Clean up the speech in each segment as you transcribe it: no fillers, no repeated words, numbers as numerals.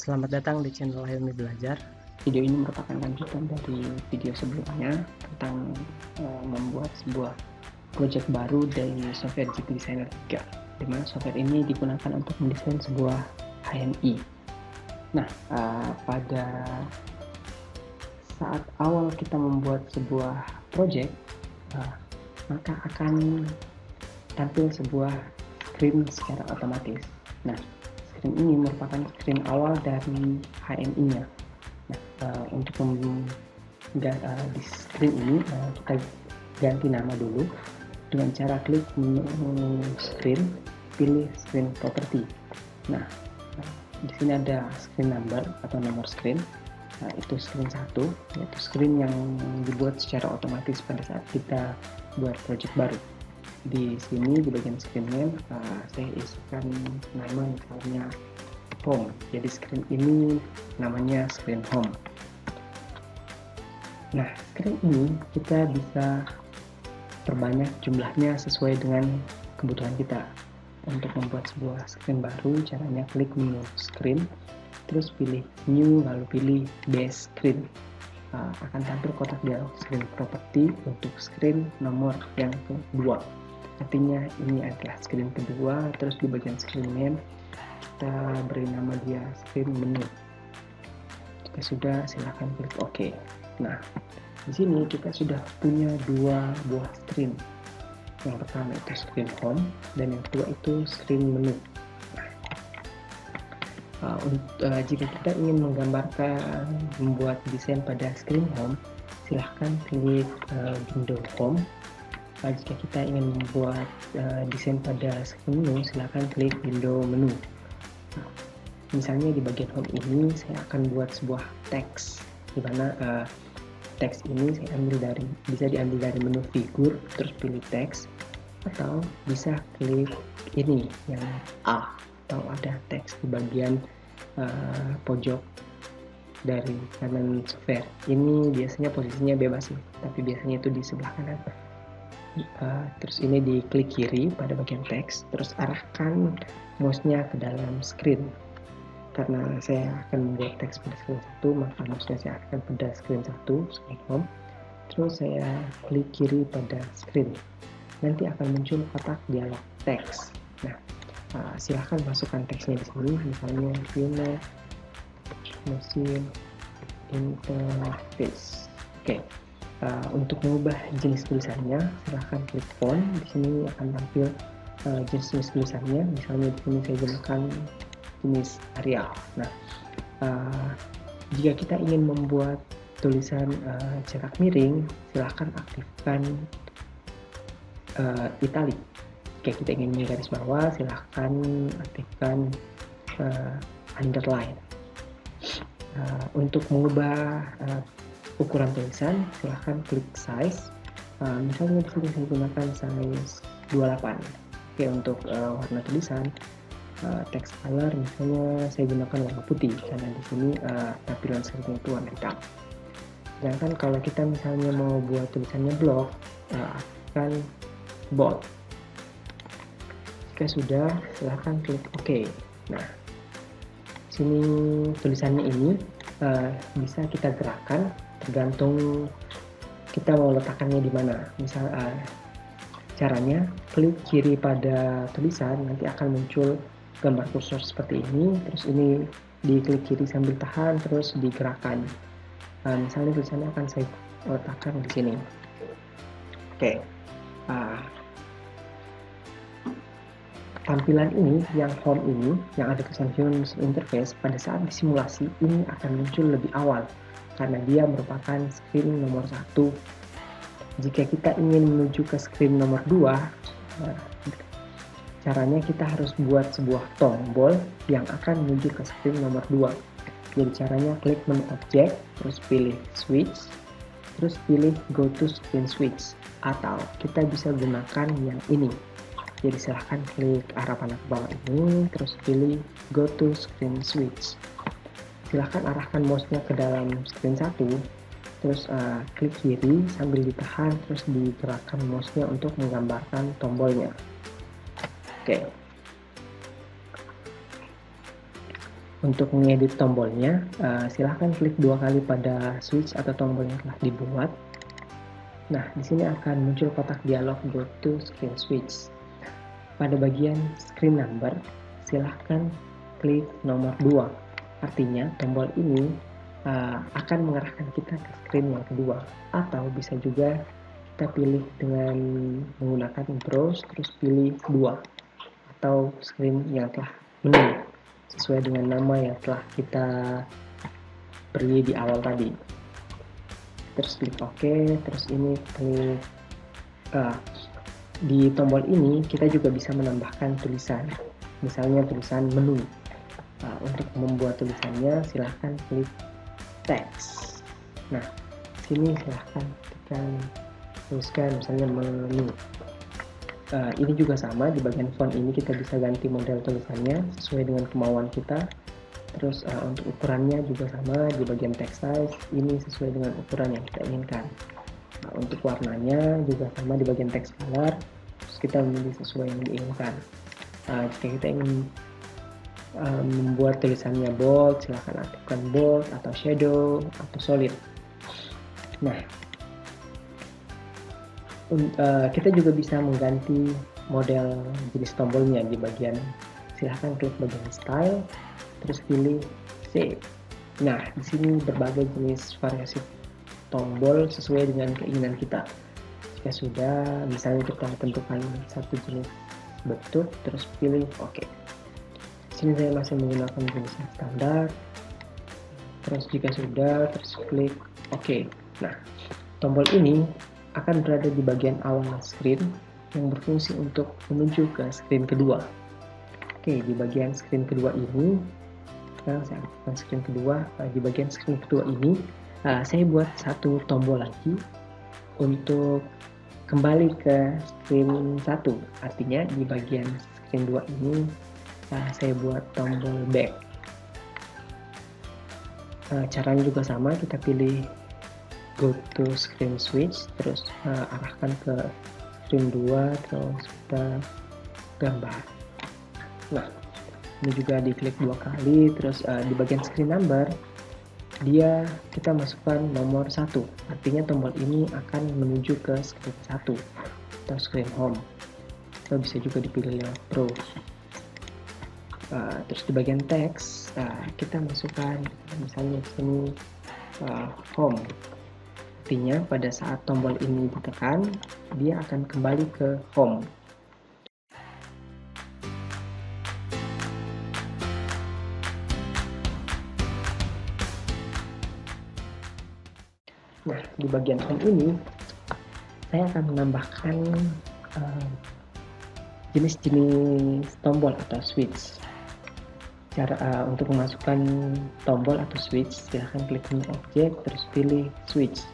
Selamat datang di channel Hilmi Belajar. Video ini merupakan lanjutan dari video sebelumnya tentang membuat sebuah project baru dari software GP Designer 3, di mana software ini digunakan untuk mendesain sebuah HMI. Nah, pada saat awal kita membuat sebuah project, maka akan tampil sebuah screen secara otomatis. Nah, screen ini merupakan screen awal dari HMI-nya. Nah, untuk di screen ini kita ganti nama dulu dengan cara klik menu screen, pilih screen property. Nah, di sini ada screen number atau nomor screen. Nah, itu screen 1, yaitu screen yang dibuat secara otomatis pada saat kita buat project baru. Di sini di bagian screen name saya isikan nama misalnya home. Jadi screen ini namanya screen home. Nah, screen ini kita bisa perbanyak jumlahnya sesuai dengan kebutuhan kita. Untuk membuat sebuah screen baru, caranya klik menu screen, terus pilih new, lalu pilih base screen. Akan tampil kotak dialog screen property untuk screen nomor yang kedua. Artinya ini adalah screen kedua, terus di bagian screen name kita beri nama dia screen menu. Jika sudah, silakan klik OK. Nah, di sini kita sudah punya dua buah screen. Yang pertama itu screen home dan yang kedua itu screen menu. Jika kita ingin menggambarkan membuat desain pada screen home, silahkan klik window home. Jika kita ingin membuat desain pada screen menu, silahkan klik window menu. Misalnya di bagian home ini saya akan buat sebuah teks, di mana teks ini saya bisa diambil dari menu figur, terus pilih teks, atau bisa klik ini yang A, atau ada teks di bagian pojok dari kanan software. Ini biasanya posisinya bebas sih, tapi biasanya itu di sebelah kanan. Terus ini di klik kiri pada bagian teks, terus arahkan mouse-nya ke dalam screen. Karena saya akan membuat teks pada screen 1, maka mouse-nya saya akan pada screen 1, screen home. Terus saya klik kiri pada screen. Nanti akan muncul kotak dialog teks. Nah, silahkan masukkan teksnya di sini, misalnya Unit Mesin Interface. Oke. Untuk mengubah jenis tulisannya, silahkan klik font. Di sini akan tampil jenis tulisannya. Misalnya di sini saya gunakan jenis Arial. Nah, jika kita ingin membuat tulisan cetak miring, silahkan aktifkan italic. Jika kita ingin menggaris bawah, silahkan aktifkan underline. Untuk mengubah ukuran tulisan, silahkan klik size. Misalnya di sini saya gunakan size 28. Oke, untuk warna tulisan, text color misalnya saya gunakan warna putih karena di sini tampilan screen itu warna hitam. Sedangkan kalau kita misalnya mau buat tulisannya blok, akan bold. Jika sudah, silahkan klik OK. Nah, sini tulisannya ini bisa kita gerakkan tergantung kita mau letakkannya di mana. Misal caranya klik kiri pada tulisan, nanti akan muncul gambar kursor seperti ini, terus ini diklik kiri sambil tahan, terus digerakkan. Misalnya tulisannya akan saya letakkan di sini. Oke. Tampilan ini, yang home ini, yang ada tulisan Human Interface, pada saat disimulasi ini akan muncul lebih awal karena dia merupakan screen nomor 1. Jika kita ingin menuju ke screen nomor 2, caranya kita harus buat sebuah tombol yang akan menuju ke screen nomor 2. Jadi caranya klik menu object, terus pilih switch, terus pilih go to screen switch, atau kita bisa gunakan yang ini. Jadi silahkan klik arah panah ke bawah ini, terus pilih go to screen switch. Silahkan arahkan mouse-nya ke dalam screen 1, terus klik kiri sambil ditahan, terus digerakkan mouse-nya untuk menggambarkan tombolnya. Oke. Untuk mengedit tombolnya, silahkan klik 2 kali pada switch atau tombol yang telah dibuat. Nah, di sini akan muncul kotak dialog Go to Screen Switch. Pada bagian Screen Number, silahkan klik nomor 2. Artinya, tombol ini akan mengarahkan kita ke screen yang kedua. Atau bisa juga kita pilih dengan menggunakan Browse, terus pilih 2. Atau screen yang telah menu sesuai dengan nama yang telah kita beri di awal tadi. Terus klik OK, terus ini klik di tombol ini kita juga bisa menambahkan tulisan, misalnya tulisan menu. Untuk membuat tulisannya silahkan klik text. Nah, sini silahkan tekan tuliskan misalnya menu. Ini juga sama, di bagian font ini kita bisa ganti model tulisannya sesuai dengan kemauan kita. Terus untuk ukurannya juga sama, di bagian text size ini sesuai dengan ukuran yang kita inginkan. Untuk warnanya juga sama, di bagian text color terus kita memilih sesuai yang diinginkan. Jika kita ingin membuat tulisannya bold, silahkan aktifkan bold atau shadow atau solid. Nah, kita juga bisa mengganti model jenis tombolnya di bagian, silahkan klik bagian style terus pilih save. Nah, di sini berbagai jenis variasi tombol sesuai dengan keinginan kita. Jika sudah, misalnya kita tentukan satu jenis bentuk terus pilih OK. Di sini saya masih menggunakan jenis yang standar. Terus jika sudah, terus klik OK. Nah, tombol ini akan berada di bagian awal screen yang berfungsi untuk menuju ke screen kedua. Oke, di bagian screen kedua ini, sekarang saya aktifkan screen kedua. Di bagian screen kedua ini, saya buat satu tombol lagi untuk kembali ke screen 1. Artinya di bagian screen 2 ini, saya buat tombol back. Caranya juga sama, kita pilih Go to Screen Switch, terus arahkan ke screen 2, terus kita gambar. Nah, ini juga diklik 2 kali, terus di bagian Screen Number, kita masukkan nomor 1. Artinya tombol ini akan menuju ke screen 1 atau screen home. Atau bisa juga dipilih lewat Pro. Terus di bagian teks, kita masukkan misalnya di sini home. Artinya pada saat tombol ini ditekan, dia akan kembali ke home. Nah, di bagian home ini, saya akan menambahkan jenis-jenis tombol atau switch. Cara untuk memasukkan tombol atau switch, silahkan klik menu objek, terus pilih switch.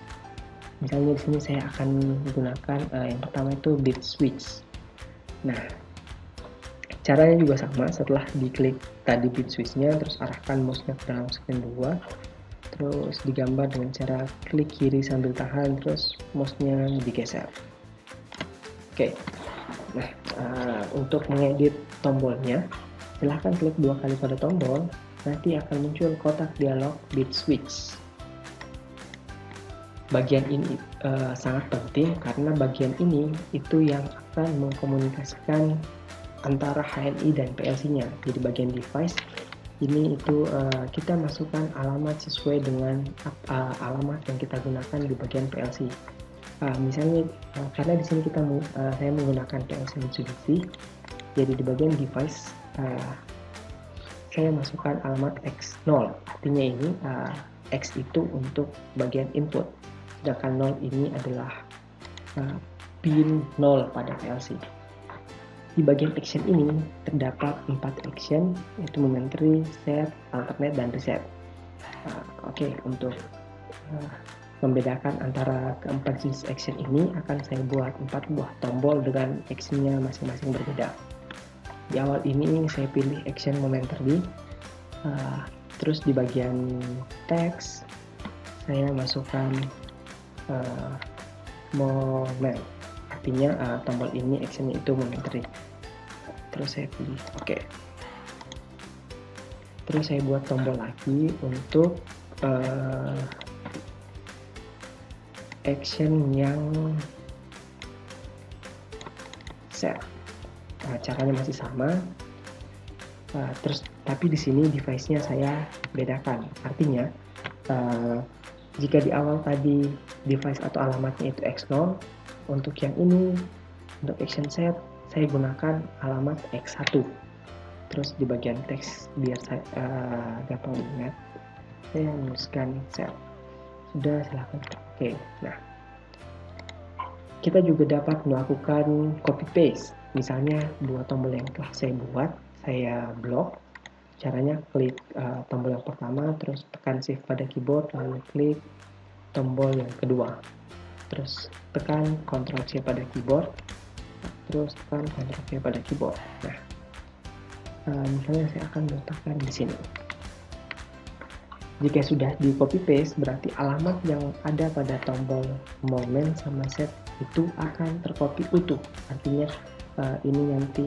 Misalnya di sini saya akan menggunakan yang pertama itu bit switch. Nah, caranya juga sama. Setelah diklik tadi bit switchnya, terus arahkan mouse-nya ke dalam screen 2, terus digambar dengan cara klik kiri sambil tahan, terus mouse-nya digeser. Oke. Nah, untuk mengedit tombolnya, silahkan klik 2 kali pada tombol, nanti akan muncul kotak dialog bit switch. Bagian ini sangat penting karena bagian ini itu yang akan mengkomunikasikan antara HMI dan PLC-nya. Jadi bagian device ini itu kita masukkan alamat sesuai dengan alamat yang kita gunakan di bagian PLC. Misalnya karena di sini saya menggunakan PLC Mitsubishi, jadi di bagian device saya masukkan alamat X0. Artinya ini X itu untuk bagian input, sedangkan 0 ini adalah pin 0 pada PLC. Di bagian action ini terdapat 4 action, yaitu momentary, set, alternate, dan reset. Oke, untuk membedakan antara keempat jenis action ini akan saya buat 4 buah tombol dengan actionnya masing-masing berbeda. Di awal ini saya pilih action momentary, terus di bagian text saya masukkan moment, artinya tombol ini actionnya itu momentary. Terus saya pilih OK. Terus saya buat tombol lagi untuk action yang set. Caranya masih sama. Terus tapi di sini device-nya saya bedakan. Artinya jika di awal tadi device atau alamatnya itu X0, untuk yang ini untuk action set saya gunakan alamat X1. Terus di bagian teks biar saya gampang diingat, saya menuliskan set. Sudah, silahkan oke. Nah, kita juga dapat melakukan copy paste. Misalnya dua tombol yang telah saya buat, saya blok. Caranya klik tombol yang pertama, terus tekan shift pada keyboard, lalu klik tombol yang kedua. Terus tekan Ctrl C pada keyboard, terus tekan Ctrl V pada keyboard. Nah, misalnya saya akan meletakkan di sini. Jika sudah di copy paste, berarti alamat yang ada pada tombol momen sama set itu akan tercopy utuh. Artinya ini nanti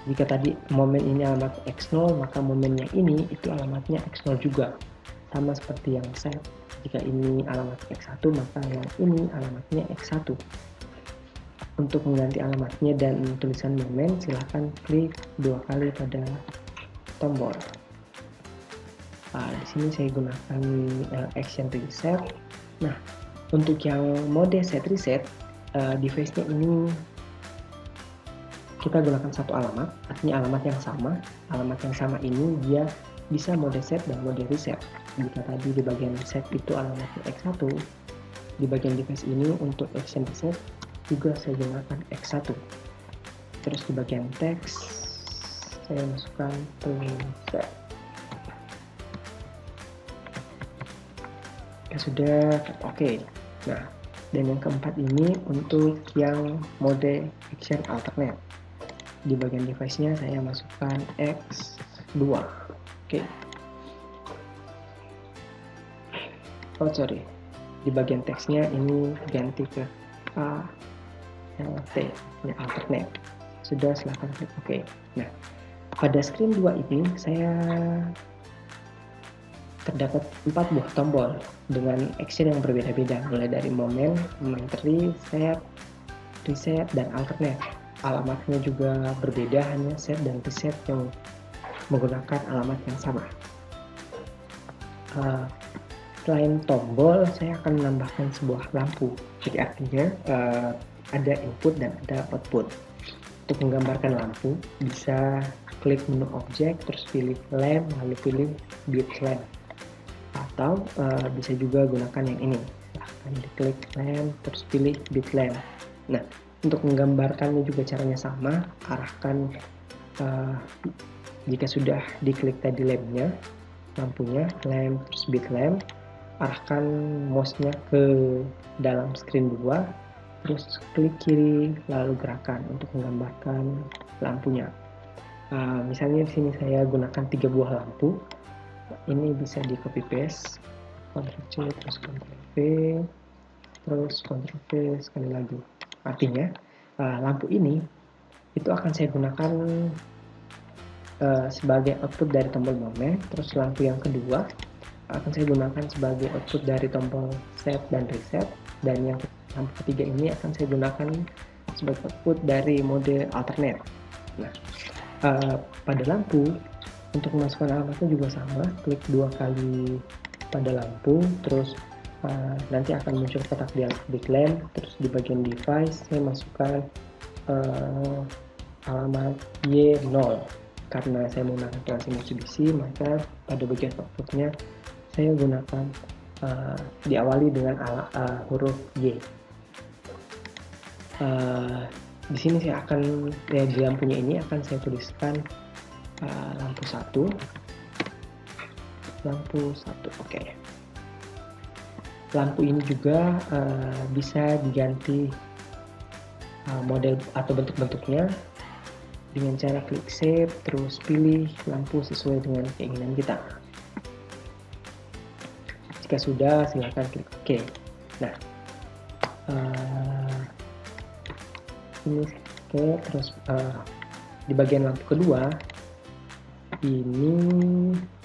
jika tadi momen ini alamat X0, maka momen yang ini itu alamatnya X0 juga. Sama seperti yang set. Jika ini alamat X1, maka yang ini alamatnya X1. Untuk mengganti alamatnya dan tulisan momen, silahkan klik dua kali pada tombol. Di sini saya gunakan action reset. Nah, untuk yang mode set reset, device-nya ini kita gunakan satu alamat, artinya alamat yang sama. Alamat yang sama ini dia bisa mode set dan mode reset. Jika tadi di bagian set itu alamatnya X1, di bagian device ini untuk action reset juga saya gunakan X1. Terus di bagian teks saya masukkan preset. Ya sudah, oke. Nah, dan yang keempat ini untuk yang mode action alternate. Di bagian device-nya saya masukkan X2. Oke. Oh sorry, di bagian teksnya ini ganti ke ALT, ya, alternate. Sudah, silahkan klik OK. Nah, pada screen 2 ini saya terdapat 4 buah tombol dengan action yang berbeda-beda, mulai dari momen, momentary, set, reset, dan alternate. Alamatnya juga berbeda, hanya set dan reset yang menggunakan alamat yang sama. Selain tombol, saya akan menambahkan sebuah lampu. Jadi artinya ada input dan ada output. Untuk menggambarkan lampu, bisa klik menu objek, terus pilih lamp, lalu pilih bit lamp. Atau bisa juga gunakan yang ini. Silahkan diklik lamp, terus pilih bit lamp. Nah, untuk menggambarkannya juga caranya sama. Arahkan jika sudah diklik tadi lampnya, lampunya, lamp, terus bit lamp, arahkan mouse-nya ke dalam screen 2, terus klik kiri lalu gerakan untuk menggambarkan lampunya. Misalnya di sini saya gunakan 3 buah lampu. Ini bisa di copy paste, Ctrl C terus Ctrl V, terus Ctrl V sekali lagi. Artinya lampu ini itu akan saya gunakan sebagai output dari tombol momen. Terus lampu yang kedua akan saya gunakan sebagai output dari tombol set dan reset, dan yang lampu ketiga ini akan saya gunakan sebagai output dari mode alternate. Nah, pada lampu untuk memasukkan alamatnya juga sama, klik 2 kali pada lampu, terus nanti akan muncul kotak dialog bit lamp. Terus di bagian device saya masukkan alamat Y0. Karena saya menggunakan klasik Mitsubishi, maka pada bagian outputnya saya gunakan diawali dengan huruf Y. Di sini saya akan di lampunya ini akan saya tuliskan lampu 1, oke. Lampu ini juga bisa diganti model atau bentuk-bentuknya dengan cara klik save, terus pilih lampu sesuai dengan keinginan kita. Jika sudah, silakan klik OK. Nah, ini oke. Terus di bagian lampu kedua ini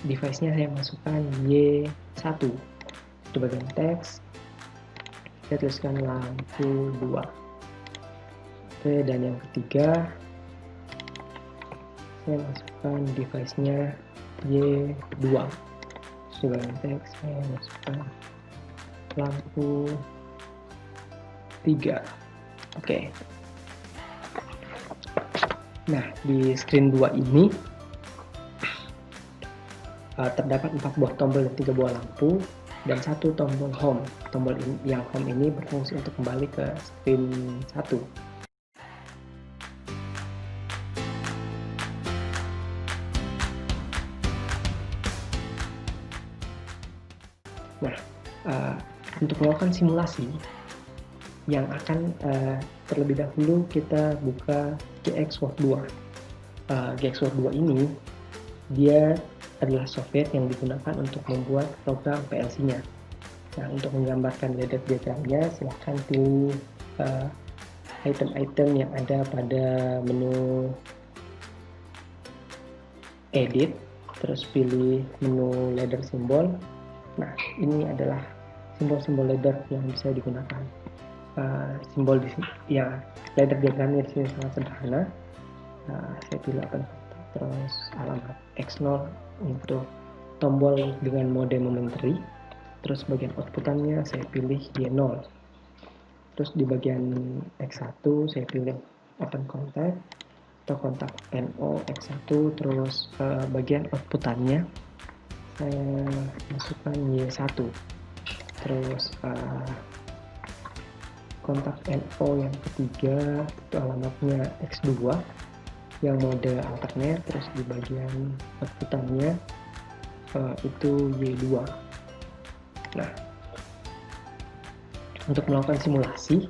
device-nya saya masukkan Y1. Di bagian teks saya tuliskan lampu 2. Oke, dan yang ketiga saya masukkan device-nya Y2. Di bagian teks saya masukkan lampu 3. Oke. Nah, di screen 2 ini terdapat 4 buah tombol dan 3 buah lampu dan 1 tombol home. Tombol ini, yang home ini berfungsi untuk kembali ke screen 1. Nah, untuk melakukan simulasi yang akan terlebih dahulu kita buka GXWorks 2. GXWorks 2 ini dia adalah software yang digunakan untuk membuat program PLC-nya. Nah, untuk menggambarkan ladder diagramnya, silahkan pilih item-item yang ada pada menu edit, terus pilih menu ladder symbol. Nah, ini adalah simbol-simbol ladder yang bisa digunakan. Simbol di sini, ya, ladder diagramnya di sini sangat sederhana. Saya pilih open contact, terus alamat X0 untuk tombol dengan mode momentary. Terus bagian outputannya saya pilih Y0. Terus di bagian X1 saya pilih open contact atau kontak NO X1. Terus bagian outputannya saya masukkan Y1. Terus kontak NO yang ketiga itu alamatnya X2 yang mode alternate. Terus di bagian outputannya itu Y2. Nah, untuk melakukan simulasi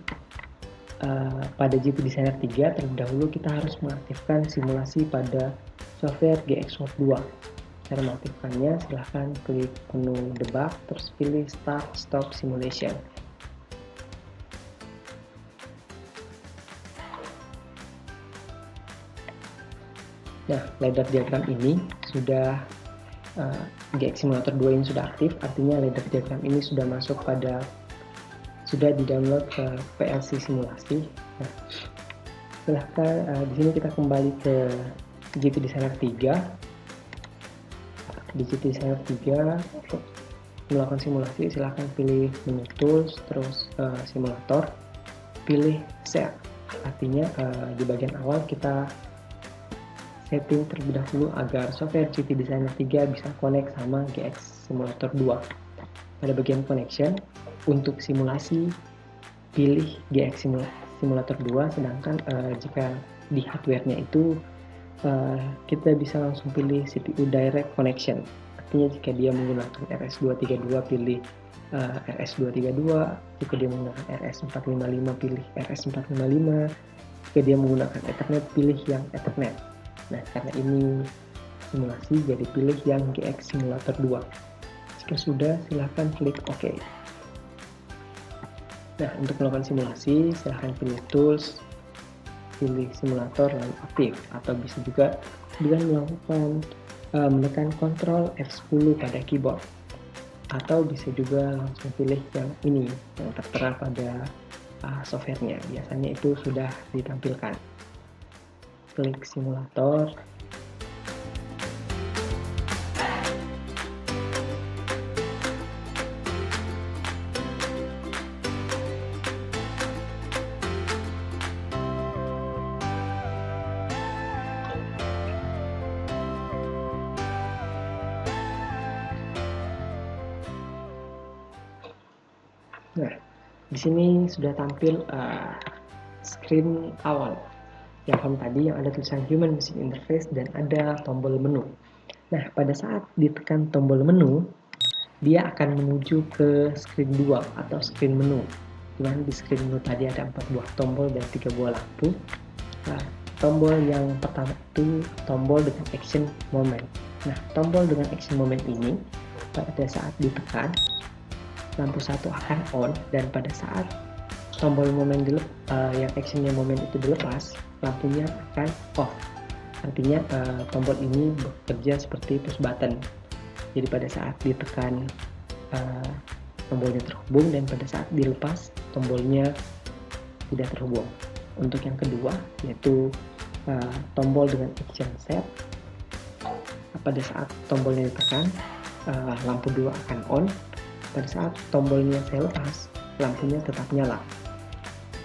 pada GPU Designer 3 terlebih dahulu kita harus mengaktifkan simulasi pada software GXWorks 2. Cara mengaktifkannya silahkan klik menu debug, terus pilih start stop simulation. Nah, ladder diagram ini sudah GX Simulator 2 ini sudah aktif, artinya ladder diagram ini sudah masuk pada, sudah di-download ke PLC simulasi. Nah, silahkan di sini kita kembali ke GPU Designer 3. Di GPU Designer 3 untuk melakukan simulasi silahkan pilih menu tools, terus simulator, pilih set. Artinya di bagian awal kita setting terlebih dahulu agar software GPU Designer 3 bisa connect sama GX Simulator 2. Pada bagian connection, untuk simulasi pilih GX Simulator 2, sedangkan jika di hardware-nya itu kita bisa langsung pilih CPU Direct Connection. Artinya jika dia menggunakan RS232 pilih RS232, jika dia menggunakan RS455 pilih RS455, jika dia menggunakan Ethernet pilih yang Ethernet. Nah, karena ini simulasi, jadi pilih yang GX Simulator 2. Jika sudah, silahkan klik OK. Nah, untuk melakukan simulasi, silahkan pilih Tools, pilih Simulator, lalu aktif. Atau bisa juga dengan melakukan menekan Ctrl F10 pada keyboard. Atau bisa juga langsung pilih yang ini, yang tertera pada softwarenya. Biasanya itu sudah ditampilkan. Klik simulator. Nah, di sini sudah tampil screen awal. Yang home tadi yang ada tulisan Human Machine Interface dan ada tombol menu. Nah, pada saat ditekan tombol menu, dia akan menuju ke screen 2 atau screen menu. Dimana di screen menu tadi ada 4 buah tombol dan 3 buah lampu. Nah, tombol yang pertama itu tombol dengan action moment. Nah, tombol dengan action moment ini pada saat ditekan, lampu 1 akan on, dan pada saat tombol momen yang actionnya momen itu dilepas, lampunya akan off. Artinya tombol ini bekerja seperti push button. Jadi pada saat ditekan tombolnya terhubung, dan pada saat dilepas tombolnya tidak terhubung. Untuk yang kedua yaitu tombol dengan action set. Pada saat tombolnya ditekan, lampu 2 akan on. Pada saat tombolnya saya lepas, lampunya tetap nyala.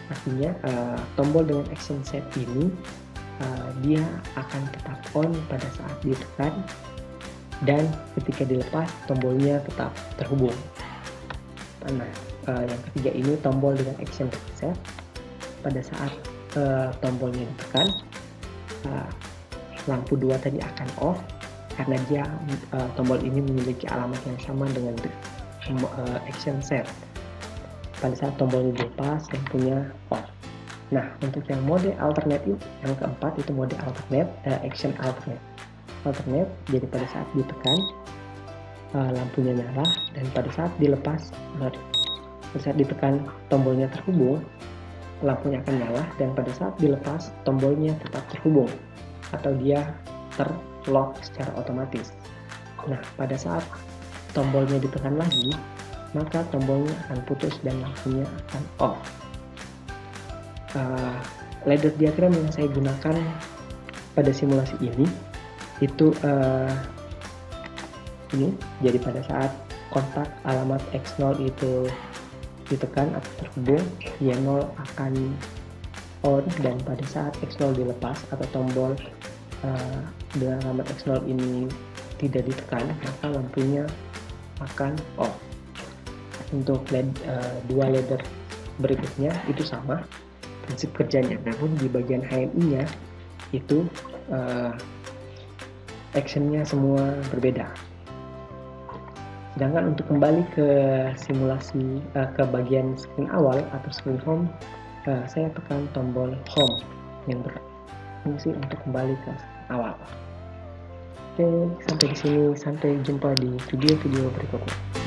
Artinya tombol dengan action set ini dia akan tetap on pada saat ditekan, dan ketika dilepas tombolnya tetap terhubung. Nah, yang ketiga ini tombol dengan action set. Pada saat tombolnya ditekan, lampu 2 tadi akan off, karena dia tombol ini memiliki alamat yang sama dengan action set. Pada saat tombolnya dilepas, lampunya off. Nah, untuk yang mode alternate yang keempat itu mode alternate, action alternate. Jadi pada saat ditekan lampunya nyala, dan pada saat ditekan tombolnya terhubung, lampunya akan nyala, dan pada saat dilepas tombolnya tetap terhubung atau dia terlock secara otomatis. Nah, pada saat tombolnya ditekan lagi, maka tombolnya akan putus dan lampunya akan off. Ladder diagram yang saya gunakan pada simulasi ini itu ini. Jadi pada saat kontak alamat X0 itu ditekan atau terhubung, Y0 akan on, dan pada saat X0 dilepas atau tombol dengan alamat X0 ini tidak ditekan, maka lampunya akan off. Untuk dua ladder berikutnya itu sama prinsip kerjanya, namun di bagian HMI-nya itu actionnya semua berbeda. Sedangkan untuk kembali ke simulasi ke bagian screen awal atau screen home, saya tekan tombol home yang berfungsi untuk kembali ke awal. Oke, sampai di sini. Sampai jumpa di video-video berikutnya.